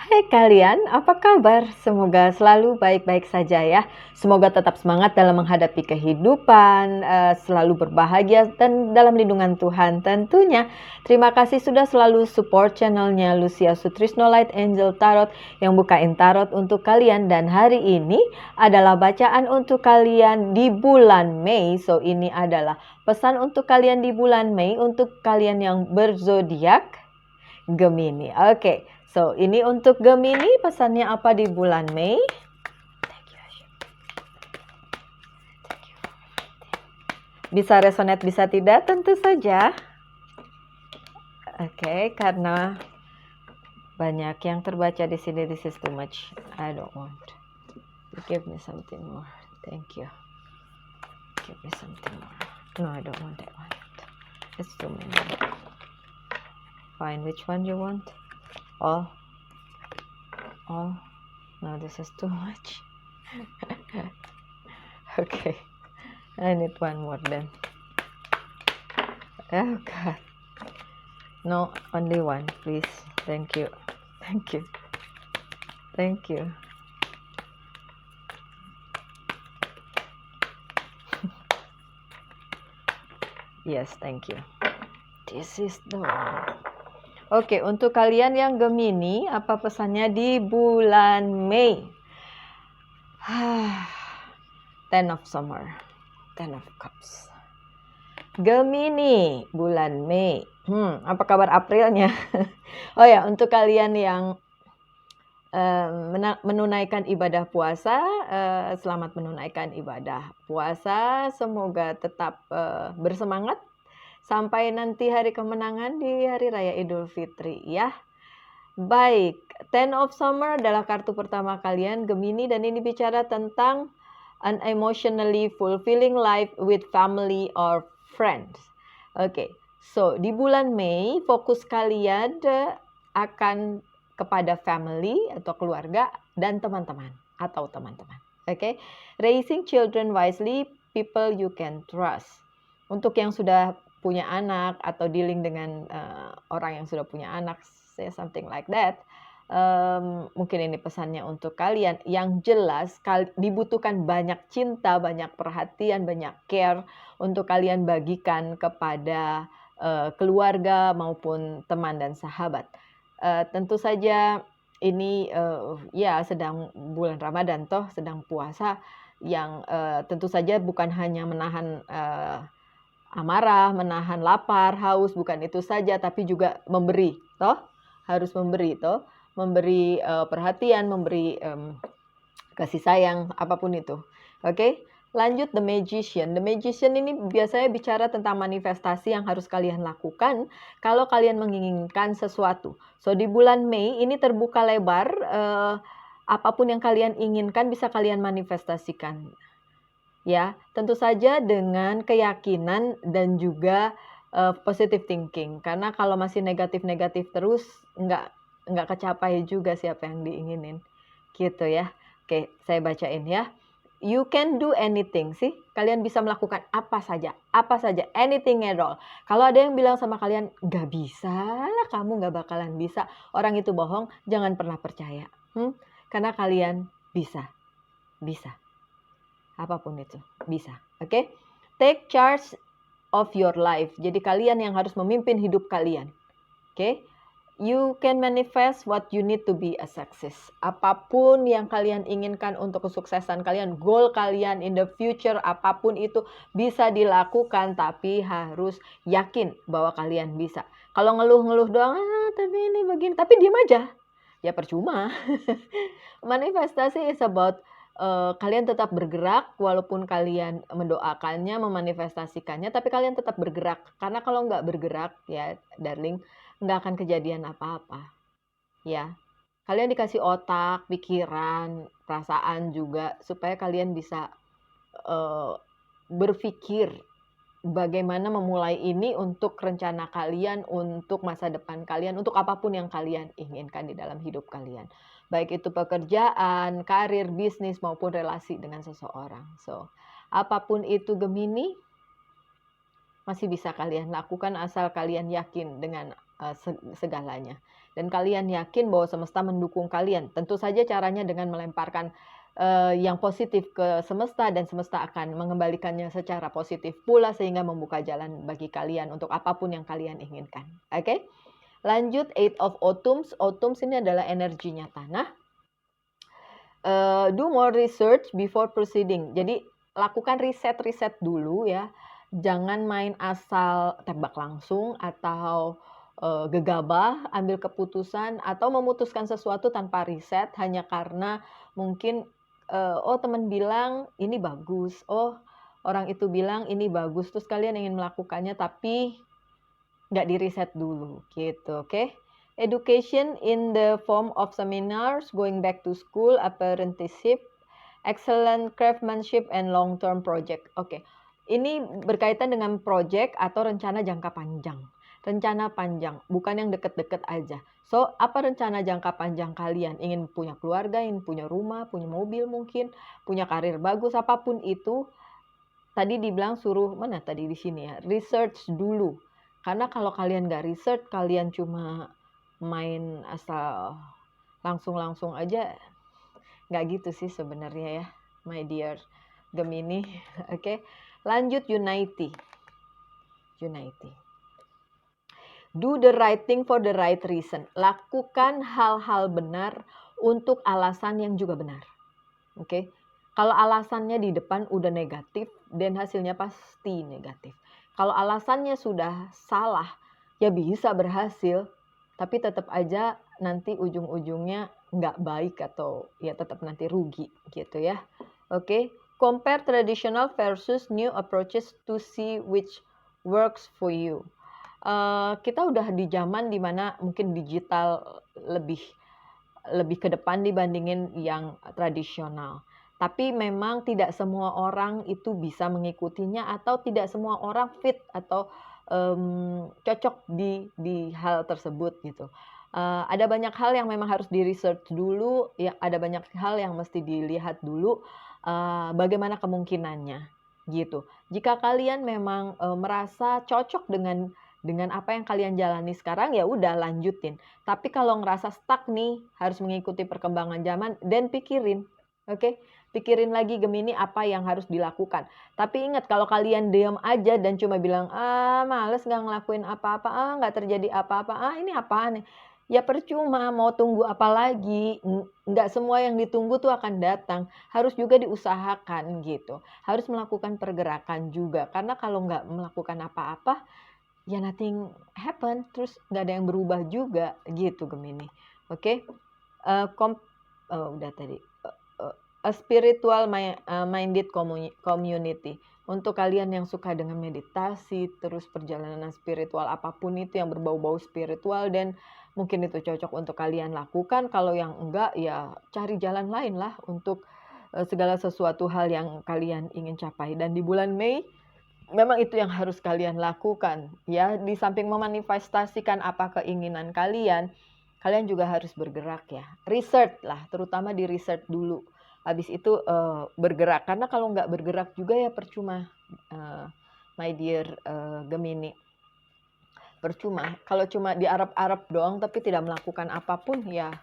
Hai kalian, apa kabar? Semoga selalu baik-baik saja ya. Semoga tetap semangat dalam menghadapi kehidupan, selalu berbahagia dan dalam lindungan Tuhan tentunya. Terima kasih sudah selalu support channelnya Lucia Sutrisno Light Angel Tarot yang bukain tarot untuk kalian. Dan hari ini adalah bacaan untuk kalian di bulan Mei. So ini adalah pesan untuk kalian di bulan Mei untuk kalian yang berzodiak Gemini. Oke, so ini untuk Gemini pesannya apa di bulan Mei? Bisa resonate, bisa tidak? Tentu saja. Oke, karena banyak yang terbaca di sini. This is too much. I don't want. You give me something more. Thank you. Give me something more. No, I don't want that one. It's too many. Fine. Which one you want? All? All? No, this is too much. Okay. I need one more then. Oh God. No, only one, please. Thank you. Thank you. Thank you. Yes, thank you. This is the one. Oke, untuk kalian yang Gemini, apa pesannya di bulan Mei? Ten of Summer, Ten of Cups. Gemini, bulan Mei. Apa kabar Aprilnya? Oh ya, untuk kalian yang menunaikan ibadah puasa, selamat menunaikan ibadah puasa. Semoga tetap bersemangat sampai nanti hari kemenangan di hari raya Idul Fitri ya. Baik, Ten of Summer adalah kartu pertama kalian Gemini dan ini bicara tentang an emotionally fulfilling life with family or friends. Oke, so di bulan Mei fokus kalian akan kepada family atau keluarga dan teman-teman atau teman-teman. Oke, raising children wisely, people you can trust. Untuk yang sudah punya anak atau dealing dengan orang yang sudah punya anak, say something like that. Mungkin ini pesannya untuk kalian. Yang jelas dibutuhkan banyak cinta, banyak perhatian, banyak care untuk kalian bagikan kepada keluarga maupun teman dan sahabat. Tentu saja ini ya sedang bulan Ramadan toh, sedang puasa yang tentu saja bukan hanya menahan amarah, menahan lapar, haus, bukan itu saja, tapi juga memberi, toh harus memberi, toh memberi perhatian, memberi kasih sayang, apapun itu. Oke, lanjut The Magician. The Magician ini biasanya bicara tentang manifestasi yang harus kalian lakukan kalau kalian menginginkan sesuatu. So di bulan Mei ini terbuka lebar, apapun yang kalian inginkan bisa kalian manifestasikan. Ya, tentu saja dengan keyakinan dan juga positive thinking. Karena kalau masih negatif-negatif terus, nggak kecapai juga siapa yang diinginin. Gitu ya. Oke, saya bacain ya. You can do anything sih. Kalian bisa melakukan apa saja, anything at all. Kalau ada yang bilang sama kalian, nggak bisa lah, kamu nggak bakalan bisa. Orang itu bohong, jangan pernah percaya. Karena kalian bisa. Apapun itu bisa, oke? Take charge of your life. Jadi kalian yang harus memimpin hidup kalian, oke? You can manifest what you need to be a success. Apapun yang kalian inginkan untuk kesuksesan kalian, goal kalian in the future, apapun itu bisa dilakukan, tapi harus yakin bahwa kalian bisa. Kalau ngeluh-ngeluh doang, tapi ini begini, tapi diam aja, ya percuma. Manifestasi is about kalian tetap bergerak walaupun kalian mendoakannya, memanifestasikannya, tapi kalian tetap bergerak. Karena kalau nggak bergerak, ya darling, nggak akan kejadian apa-apa. Ya, kalian dikasih otak, pikiran, perasaan juga, supaya kalian bisa berpikir bagaimana memulai ini untuk rencana kalian, untuk masa depan kalian, untuk apapun yang kalian inginkan di dalam hidup kalian. Baik itu pekerjaan, karir, bisnis, maupun relasi dengan seseorang. So, apapun itu Gemini, masih bisa kalian lakukan asal kalian yakin dengan segalanya. dan kalian yakin bahwa semesta mendukung kalian. Tentu saja caranya dengan melemparkan yang positif ke semesta, dan semesta akan mengembalikannya secara positif pula sehingga membuka jalan bagi kalian untuk apapun yang kalian inginkan. Oke? Lanjut, Eight of Autumns. Autumns ini adalah energinya tanah. Do more research before proceeding. Jadi lakukan riset dulu ya. Jangan main asal tebak langsung atau gegabah ambil keputusan atau memutuskan sesuatu tanpa riset hanya karena mungkin oh teman bilang ini bagus, oh orang itu bilang ini bagus, terus kalian ingin melakukannya tapi nggak di-riset dulu gitu, oke? Education in the form of seminars, going back to school, apprenticeship, excellent craftsmanship, and long-term project. Oke, ini berkaitan dengan project atau rencana jangka panjang. Rencana panjang, bukan yang deket-deket aja. So, apa rencana jangka panjang kalian? Ingin punya keluarga, ingin punya rumah, punya mobil mungkin, punya karir bagus, apapun itu. Tadi dibilang suruh, mana tadi di sini ya, research dulu. Karena kalau kalian nggak research, kalian cuma main asal langsung-langsung aja, nggak gitu sih sebenarnya ya, my dear Gemini. Oke, lanjut Unity. Do the right thing for the right reason. Lakukan hal-hal benar untuk alasan yang juga benar. Oke, kalau alasannya di depan udah negatif, dan hasilnya pasti negatif. Kalau alasannya sudah salah, ya bisa berhasil, tapi tetap aja nanti ujung-ujungnya nggak baik atau ya tetap nanti rugi gitu ya. Oke, compare traditional versus new approaches to see which works for you. Kita udah di zaman dimana mungkin digital lebih ke depan dibandingin yang tradisional. Tapi memang tidak semua orang itu bisa mengikutinya atau tidak semua orang fit atau cocok di hal tersebut gitu. Ada banyak hal yang memang harus di-research dulu, ya ada banyak hal yang mesti dilihat dulu bagaimana kemungkinannya gitu. Jika kalian memang merasa cocok dengan apa yang kalian jalani sekarang, ya udah lanjutin. Tapi kalau ngerasa stuck nih, harus mengikuti perkembangan zaman, dan pikirin. Oke, pikirin lagi Gemini apa yang harus dilakukan. Tapi ingat, kalau kalian diam aja dan cuma bilang, males nggak ngelakuin apa-apa, nggak terjadi apa-apa, ini apaan nih? Ya percuma, mau tunggu apa lagi? Nggak semua yang ditunggu tuh akan datang. Harus juga diusahakan gitu. Harus melakukan pergerakan juga. Karena kalau nggak melakukan apa-apa, ya nothing happen, terus nggak ada yang berubah juga gitu Gemini. Oke, udah tadi. A spiritual minded community. Untuk kalian yang suka dengan meditasi, terus perjalanan spiritual apapun itu yang berbau-bau spiritual, dan mungkin itu cocok untuk kalian lakukan. Kalau yang enggak, ya cari jalan lain lah untuk segala sesuatu hal yang kalian ingin capai. Dan di bulan Mei, memang itu yang harus kalian lakukan ya. Di samping memanifestasikan apa keinginan kalian, kalian juga harus bergerak ya. Research lah, terutama di research dulu. Habis itu bergerak, karena kalau nggak bergerak juga ya percuma, my dear Gemini. Percuma. Kalau cuma di Arab-Arab doang tapi tidak melakukan apapun, ya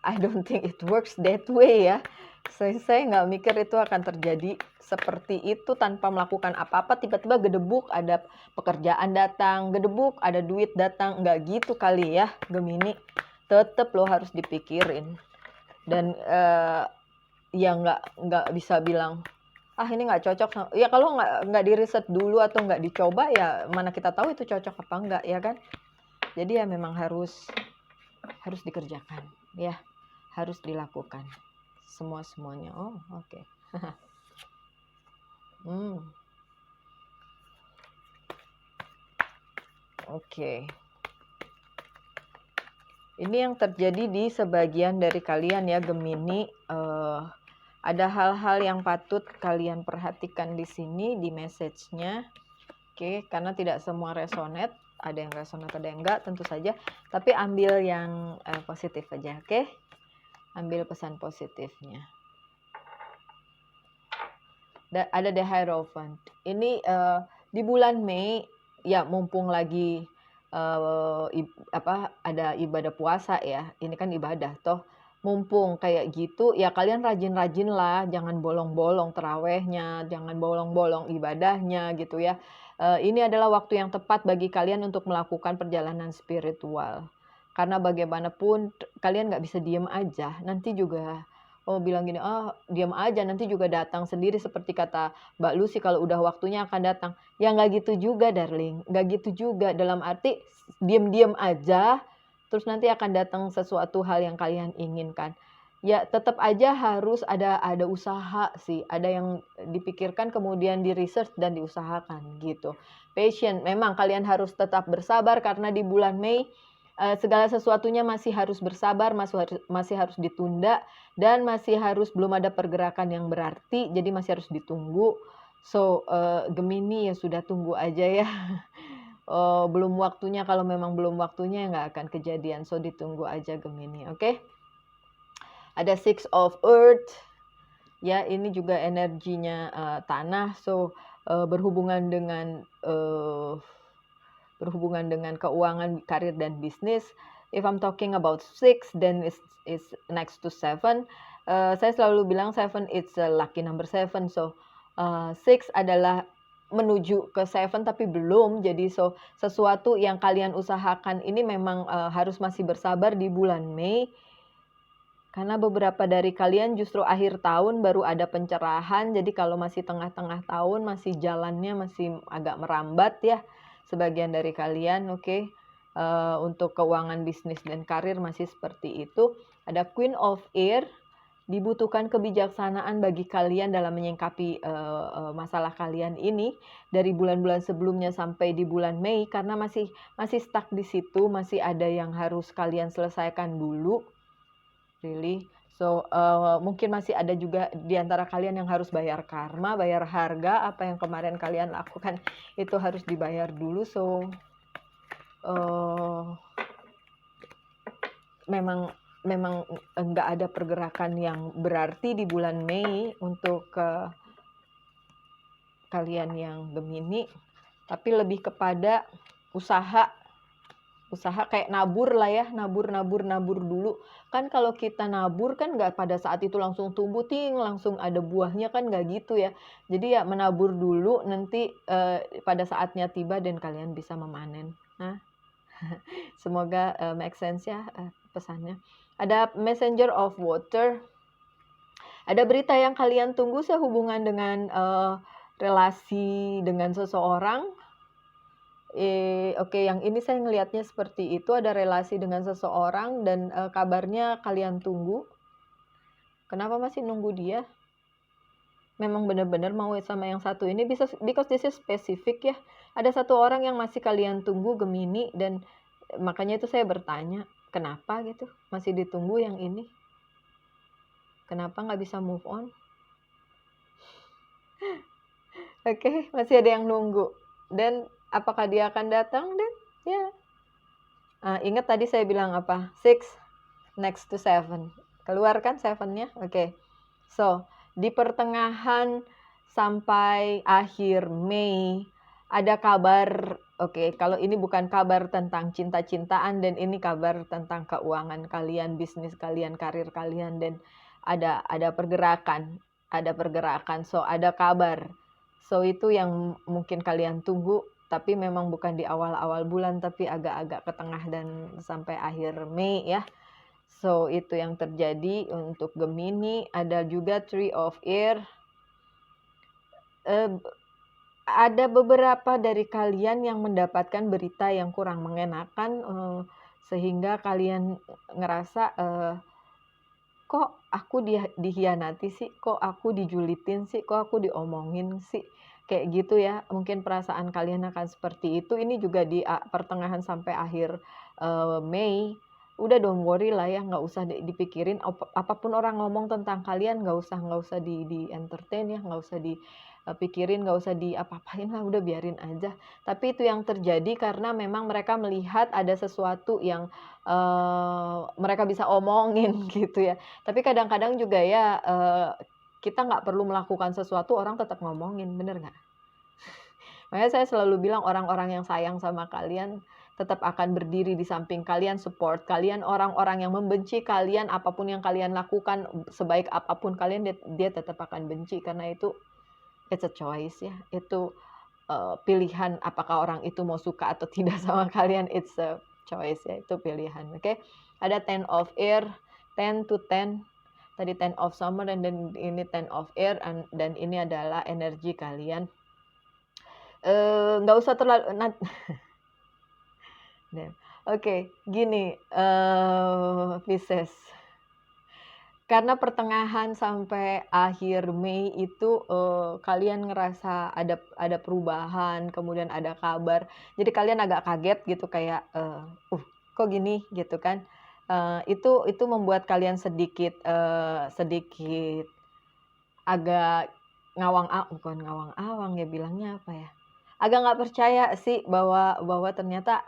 I don't think it works that way ya. Saya nggak mikir itu akan terjadi seperti itu tanpa melakukan apa-apa. Tiba-tiba gedebuk ada pekerjaan datang, gedebuk ada duit datang, nggak gitu kali ya Gemini. Tetap lo harus dipikirin, dan ya nggak bisa bilang ini nggak cocok. Ya kalau nggak di riset dulu atau nggak dicoba, ya mana kita tahu itu cocok apa enggak ya kan. Jadi ya memang harus dikerjakan ya. Harus dilakukan semuanya. Oh, oke. Oke. Ini yang terjadi di sebagian dari kalian ya Gemini. Ada hal-hal yang patut kalian perhatikan di sini di message-nya. Oke, karena tidak semua resonate. Ada yang resonate, ada yang enggak, tentu saja. Tapi ambil yang positif aja, oke? Ambil pesan positifnya. Ada The Hierophant. Ini di bulan Mei, ya mumpung lagi ada ibadah puasa ya, ini kan ibadah toh, mumpung kayak gitu ya kalian rajin-rajin lah, jangan bolong-bolong tarawehnya, jangan bolong-bolong ibadahnya gitu ya. Ini adalah waktu yang tepat bagi kalian untuk melakukan perjalanan spiritual. Karena bagaimanapun kalian nggak bisa diem aja, nanti juga bilang gini, "Ah, diam aja nanti juga datang sendiri," seperti kata Mbak Lucy, "kalau udah waktunya akan datang." Ya nggak gitu juga darling, nggak gitu juga, dalam arti diam-diam aja, terus nanti akan datang sesuatu hal yang kalian inginkan. Ya tetap aja harus ada usaha sih, ada yang dipikirkan kemudian di-research dan diusahakan gitu. Patient, memang kalian harus tetap bersabar karena di bulan Mei, segala sesuatunya masih harus bersabar, masih harus ditunda, dan masih belum ada pergerakan yang berarti, jadi masih harus ditunggu. So, Gemini ya sudah tunggu aja ya. Belum waktunya, kalau memang belum waktunya ya nggak akan kejadian, so ditunggu aja Gemini, oke? Ada Six of Earth, ya ini juga energinya tanah, so berhubungan dengan keuangan, karir dan bisnis. If I'm talking about six, then it's next to seven. Saya selalu bilang seven it's a lucky number seven. So six adalah menuju ke seven tapi belum. Jadi so sesuatu yang kalian usahakan ini memang harus masih bersabar di bulan Mei. Karena beberapa dari kalian justru akhir tahun baru ada pencerahan, jadi kalau masih tengah-tengah tahun, masih jalannya masih agak merambat ya, sebagian dari kalian, oke. Untuk keuangan bisnis dan karir masih seperti itu. Ada Queen of Air, dibutuhkan kebijaksanaan bagi kalian dalam menyikapi masalah kalian ini dari bulan-bulan sebelumnya sampai di bulan Mei, karena masih stuck di situ, masih ada yang harus kalian selesaikan dulu. Really? So, mungkin masih ada juga di antara kalian yang harus bayar karma, bayar harga, apa yang kemarin kalian lakukan itu harus dibayar dulu. So, memang enggak ada pergerakan yang berarti di bulan Mei untuk kalian yang Gemini, tapi lebih kepada usaha kayak nabur lah ya, nabur dulu. Kan kalau kita nabur kan nggak pada saat itu langsung tumbuh ting, langsung ada buahnya kan nggak gitu ya. Jadi ya menabur dulu, nanti pada saatnya tiba dan kalian bisa memanen. Nah, semoga make sense ya pesannya. Ada Messenger of Water. Ada berita yang kalian tunggu sehubungan dengan relasi dengan seseorang. Oke, yang ini saya ngelihatnya seperti itu, ada relasi dengan seseorang dan kabarnya kalian tunggu. Kenapa masih nunggu dia? Memang benar-benar mau sama yang satu ini, because this is specific ya. Ada satu orang yang masih kalian tunggu, Gemini, dan makanya itu saya bertanya, kenapa gitu? Masih ditunggu yang ini? Kenapa nggak bisa move on? Oke, masih ada yang nunggu. Dan apakah dia akan datang? Dan ya. Ingat tadi saya bilang apa? 6 next to 7. Keluar kan 7-nya? Oke. So, di pertengahan sampai akhir Mei ada kabar, oke, kalau ini bukan kabar tentang cinta-cintaan dan ini kabar tentang keuangan kalian, bisnis kalian, karir kalian, dan ada pergerakan, So, ada kabar. So, itu yang mungkin kalian tunggu, tapi memang bukan di awal-awal bulan, tapi agak-agak ke tengah dan sampai akhir Mei ya. So, itu yang terjadi untuk Gemini. Ada juga Three of Air. Ada beberapa dari kalian yang mendapatkan berita yang kurang mengenakan, sehingga kalian ngerasa, kok aku dihianati sih, kok aku dijulitin sih, kok aku diomongin sih, kayak gitu ya. Mungkin perasaan kalian akan seperti itu. Ini juga di pertengahan sampai akhir Mei. Udah don't worry lah ya, nggak usah dipikirin. Apapun orang ngomong tentang kalian, nggak usah di entertain ya, nggak usah dipikirin, nggak usah apa-apain lah, udah biarin aja. Tapi itu yang terjadi karena memang mereka melihat ada sesuatu yang mereka bisa omongin gitu ya. Tapi kadang-kadang juga ya, kita nggak perlu melakukan sesuatu, orang tetap ngomongin, bener nggak? Makanya saya selalu bilang orang-orang yang sayang sama kalian, tetap akan berdiri di samping kalian, support kalian. Orang-orang yang membenci kalian, apapun yang kalian lakukan, sebaik apapun kalian, dia tetap akan benci, karena itu it's a choice ya. Itu pilihan, apakah orang itu mau suka atau tidak sama kalian, it's a choice ya, itu pilihan. Oke. Ada 10 of air, 10 to 10. Tadi 10 of summer dan ini 10 of air, dan ini adalah energi kalian. Nggak usah terlalu Oke, gini, Pisces. Karena pertengahan sampai akhir Mei itu kalian ngerasa ada perubahan, kemudian ada kabar. Jadi kalian agak kaget gitu, kayak kok gini gitu kan. Itu membuat kalian sedikit agak bukan ngawang-awang ya, bilangnya apa ya? Agak nggak percaya sih bahwa ternyata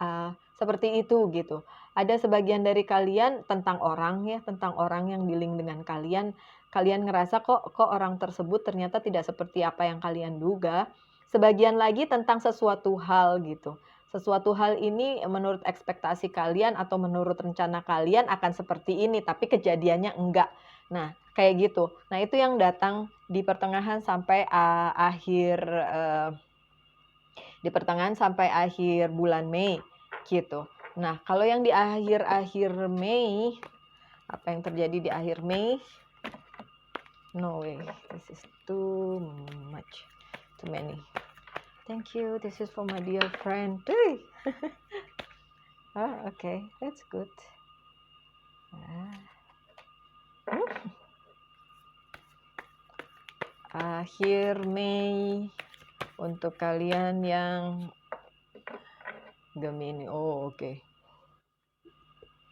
seperti itu gitu. Ada sebagian dari kalian tentang orang yang di-link dengan kalian ngerasa kok orang tersebut ternyata tidak seperti apa yang kalian duga. Sebagian lagi tentang sesuatu hal gitu. Sesuatu hal ini menurut ekspektasi kalian atau menurut rencana kalian akan seperti ini, tapi kejadiannya enggak. Nah, kayak gitu. Nah, itu yang datang di pertengahan sampai akhir bulan Mei gitu. Nah, kalau yang di akhir Mei, apa yang terjadi di akhir Mei? No way, this is too much, too many. Thank you, this is for my dear friend. Okay, that's good. Akhir Mei untuk kalian yang Gemini. Okay.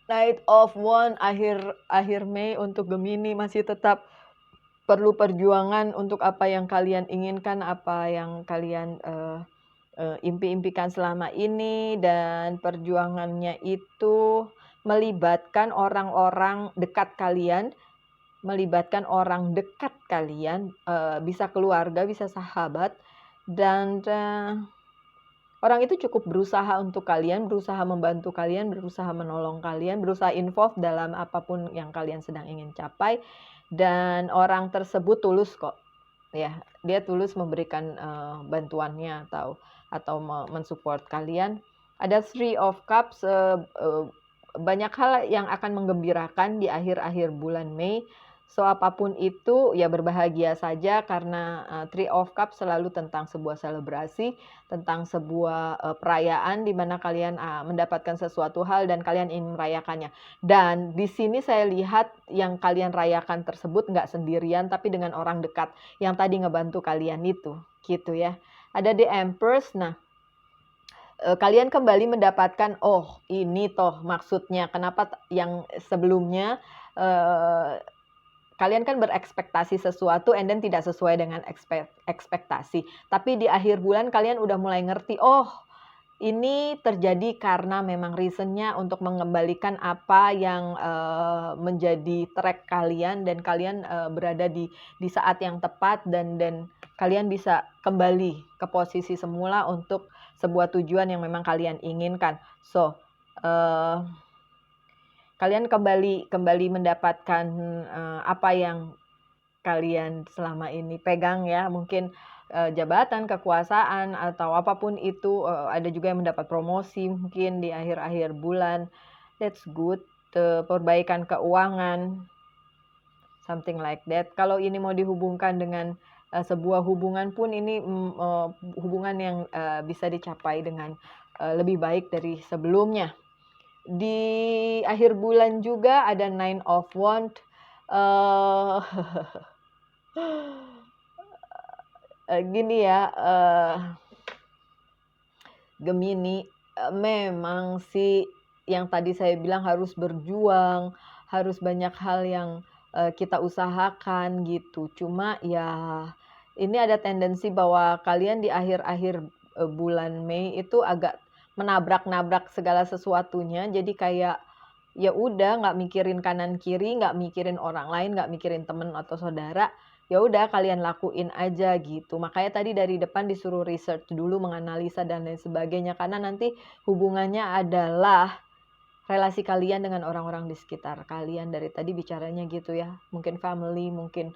Knight of Wands akhir Mei untuk Gemini masih tetap perlu perjuangan untuk apa yang kalian inginkan, apa yang kalian impi-impikan selama ini, dan perjuangannya itu melibatkan orang-orang dekat kalian, bisa keluarga, bisa sahabat, dan orang itu cukup berusaha untuk kalian, berusaha membantu kalian, berusaha menolong kalian, berusaha involve dalam apapun yang kalian sedang ingin capai, dan orang tersebut tulus kok. Ya, dia tulus memberikan bantuannya atau mensupport kalian. Ada 3 of Cups, banyak hal yang akan menggembirakan di akhir-akhir bulan Mei. So, apapun itu, ya berbahagia saja, karena 3 of Cups selalu tentang sebuah selebrasi, tentang sebuah perayaan di mana kalian mendapatkan sesuatu hal dan kalian ingin merayakannya. Dan di sini saya lihat yang kalian rayakan tersebut nggak sendirian, tapi dengan orang dekat yang tadi ngebantu kalian itu, gitu ya. Ada The Empress. Nah, kalian kembali mendapatkan, oh ini toh maksudnya, kenapa yang sebelumnya kalian kan berekspektasi sesuatu and then tidak sesuai dengan ekspektasi. Tapi di akhir bulan kalian udah mulai ngerti, oh ini terjadi karena memang reasonnya untuk mengembalikan apa yang menjadi track kalian, dan kalian berada di saat yang tepat, dan kalian bisa kembali ke posisi semula untuk sebuah tujuan yang memang kalian inginkan. So, kalian kembali mendapatkan apa yang kalian selama ini pegang ya, mungkin jabatan, kekuasaan, atau apapun itu. Ada juga yang mendapat promosi mungkin di akhir-akhir bulan. That's good. Perbaikan keuangan, something like that. Kalau ini mau dihubungkan dengan sebuah hubungan pun, ini hubungan yang bisa dicapai dengan lebih baik dari sebelumnya. Di akhir bulan juga ada 9 of Wands. Gini ya, Gemini, memang sih yang tadi saya bilang harus berjuang, harus banyak hal yang kita usahakan gitu. Cuma ya ini ada tendensi bahwa kalian di akhir-akhir bulan Mei itu agak menabrak-nabrak segala sesuatunya. Jadi kayak ya udah, nggak mikirin kanan kiri, nggak mikirin orang lain, nggak mikirin temen atau saudara. ya udah kalian lakuin aja gitu. Makanya tadi dari depan disuruh research dulu, menganalisa dan lain sebagainya, karena nanti hubungannya adalah relasi kalian dengan orang-orang di sekitar kalian. Dari tadi bicaranya gitu ya, mungkin family, mungkin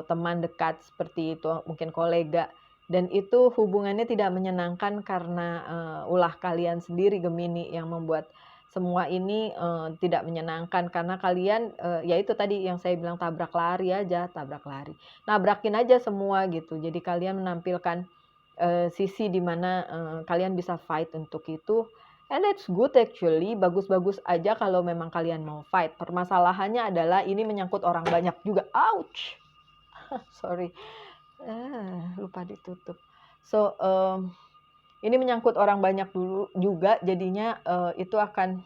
teman dekat seperti itu, mungkin kolega, dan itu hubungannya tidak menyenangkan karena ulah kalian sendiri Gemini yang membuat semua ini tidak menyenangkan, karena kalian ya itu tadi yang saya bilang, tabrak lari aja, tabrak lari. Nabrakin aja semua gitu. Jadi kalian menampilkan sisi di mana kalian bisa fight untuk itu, and that's good actually, bagus-bagus aja kalau memang kalian mau fight. Permasalahannya adalah ini menyangkut orang banyak juga. Ouch! Sorry, lupa ditutup. So, ini menyangkut orang banyak dulu juga, jadinya itu akan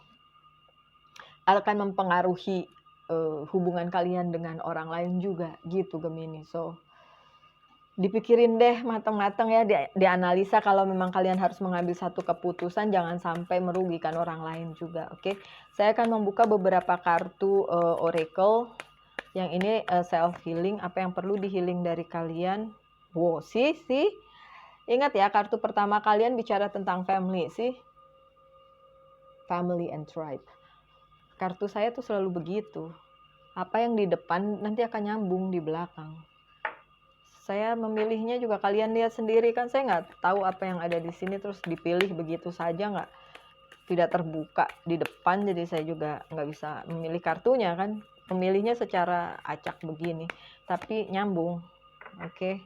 mempengaruhi hubungan kalian dengan orang lain juga gitu Gemini. So, dipikirin deh matang-matang ya, dianalisa kalau memang kalian harus mengambil satu keputusan, jangan sampai merugikan orang lain juga, oke? Saya akan membuka beberapa kartu oracle. Yang ini self healing, apa yang perlu di healing dari kalian. Wow, sih. Ingat ya, kartu pertama kalian bicara tentang family sih. Family and tribe. Kartu saya tuh selalu begitu. Apa yang di depan nanti akan nyambung di belakang. Saya memilihnya juga kalian lihat sendiri kan, saya nggak tahu apa yang ada di sini terus dipilih begitu saja, nggak, tidak terbuka di depan, jadi saya juga nggak bisa memilih kartunya kan, memilihnya secara acak begini, tapi nyambung, oke.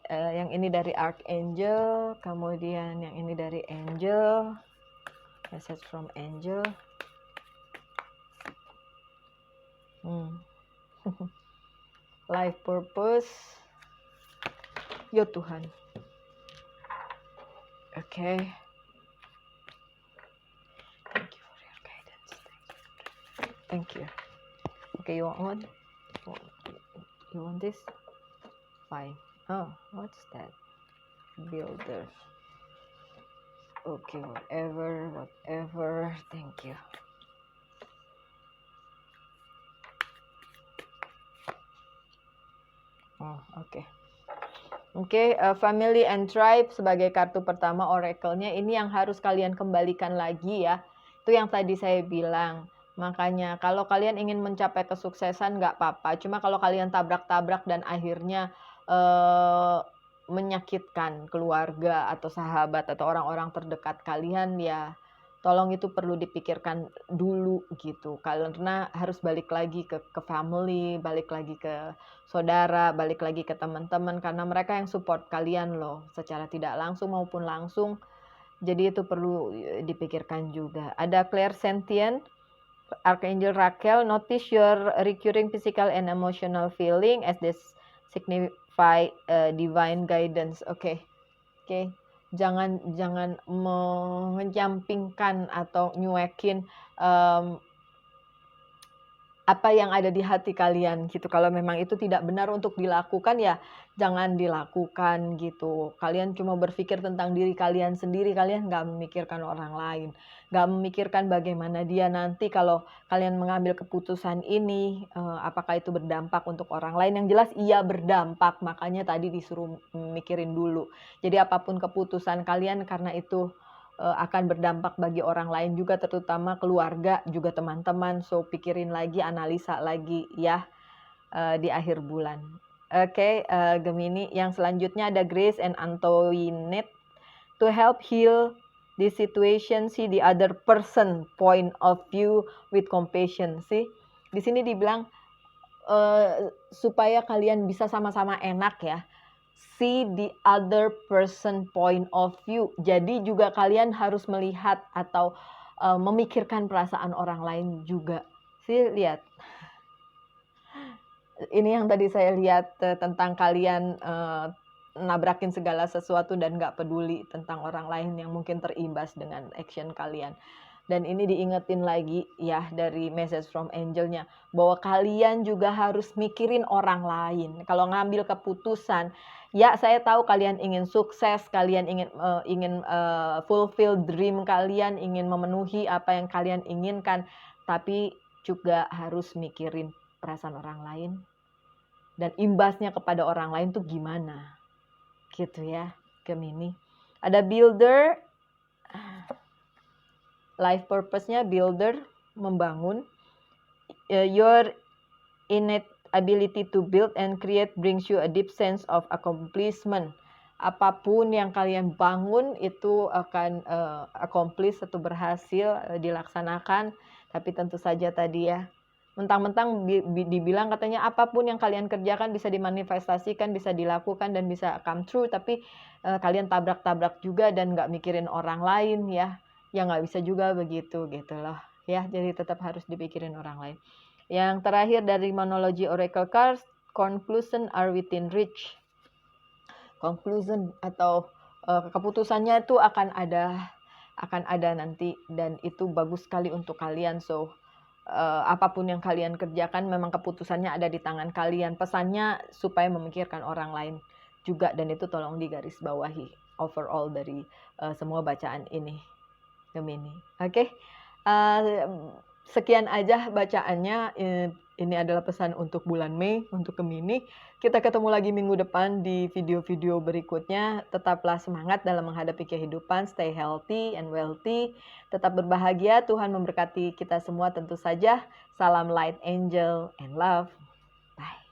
Yang ini dari Archangel, kemudian yang ini dari Angel, message from Angel. Life purpose, ya Tuhan. Oke. Thank you for your guidance. Thank you. Okay, you want one? You want this? Fine. Oh, what's that? Builder. Okay, whatever. Thank you. Oh, oke. Oke, family and tribe sebagai kartu pertama oracle-nya, ini yang harus kalian kembalikan lagi ya. Itu yang tadi saya bilang. Makanya kalau kalian ingin mencapai kesuksesan nggak apa-apa. Cuma kalau kalian tabrak-tabrak dan akhirnya menyakitkan keluarga atau sahabat atau orang-orang terdekat kalian, ya tolong itu perlu dipikirkan dulu gitu. Karena harus balik lagi ke family, balik lagi ke saudara, balik lagi ke teman-teman, karena mereka yang support kalian loh, secara tidak langsung maupun langsung. Jadi itu perlu dipikirkan juga. Ada clairsentient, Archangel Raquel, notice your recurring physical and emotional feeling as this signify divine guidance. Oke. Jangan menyampingkan atau nyuekin apa yang ada di hati kalian gitu. Kalau memang itu tidak benar untuk dilakukan, ya jangan dilakukan gitu. Kalian cuma berpikir tentang diri kalian sendiri, kalian nggak memikirkan orang lain, nggak memikirkan bagaimana dia nanti kalau kalian mengambil keputusan ini, apakah itu berdampak untuk orang lain. Yang jelas iya berdampak, makanya tadi disuruh mikirin dulu. Jadi apapun keputusan kalian, karena itu akan berdampak bagi orang lain juga, terutama keluarga, juga teman-teman. So pikirin lagi, analisa lagi ya di akhir bulan. Oke, Gemini. Yang selanjutnya ada Grace and Antoinette. To help heal this situation, see the other person point of view with compassion. See, di sini dibilang supaya kalian bisa sama-sama enak ya. See the other person point of view. Jadi juga kalian harus melihat atau memikirkan perasaan orang lain juga. Sih, lihat. Ini yang tadi saya lihat tentang kalian nabrakin segala sesuatu dan nggak peduli tentang orang lain yang mungkin terimbas dengan action kalian. Dan ini diingetin lagi ya dari message from angelnya, bahwa kalian juga harus mikirin orang lain. Kalau ngambil keputusan, ya saya tahu kalian ingin sukses, kalian ingin fulfill dream kalian, ingin memenuhi apa yang kalian inginkan, tapi juga harus mikirin perasaan orang lain. dan imbasnya kepada orang lain tuh gimana. Gitu ya, Gemini. Ada builder, life purpose-nya builder, membangun. Your innate ability to build and create brings you a deep sense of accomplishment. Apapun yang kalian bangun itu akan accomplish atau berhasil dilaksanakan. Tapi tentu saja tadi ya, mentang-mentang dibilang katanya apapun yang kalian kerjakan bisa dimanifestasikan, bisa dilakukan dan bisa come true. Tapi kalian tabrak-tabrak juga dan nggak mikirin orang lain ya. Ya nggak bisa juga begitu gitu loh. Ya, jadi tetap harus dipikirin orang lain. Yang terakhir dari Monology Oracle Cards, conclusion are within reach. Conclusion atau keputusannya itu akan ada nanti dan itu bagus sekali untuk kalian. So apapun yang kalian kerjakan memang keputusannya ada di tangan kalian. Pesannya supaya memikirkan orang lain juga dan itu tolong digarisbawahi overall dari semua bacaan ini, Gemini. Oke. Sekian aja bacaannya. Ini adalah pesan untuk bulan Mei untuk Gemini. Kita ketemu lagi minggu depan di video-video berikutnya. Tetaplah semangat dalam menghadapi kehidupan. Stay healthy and wealthy. Tetap berbahagia. Tuhan memberkati kita semua tentu saja. Salam light, angel, and love. Bye.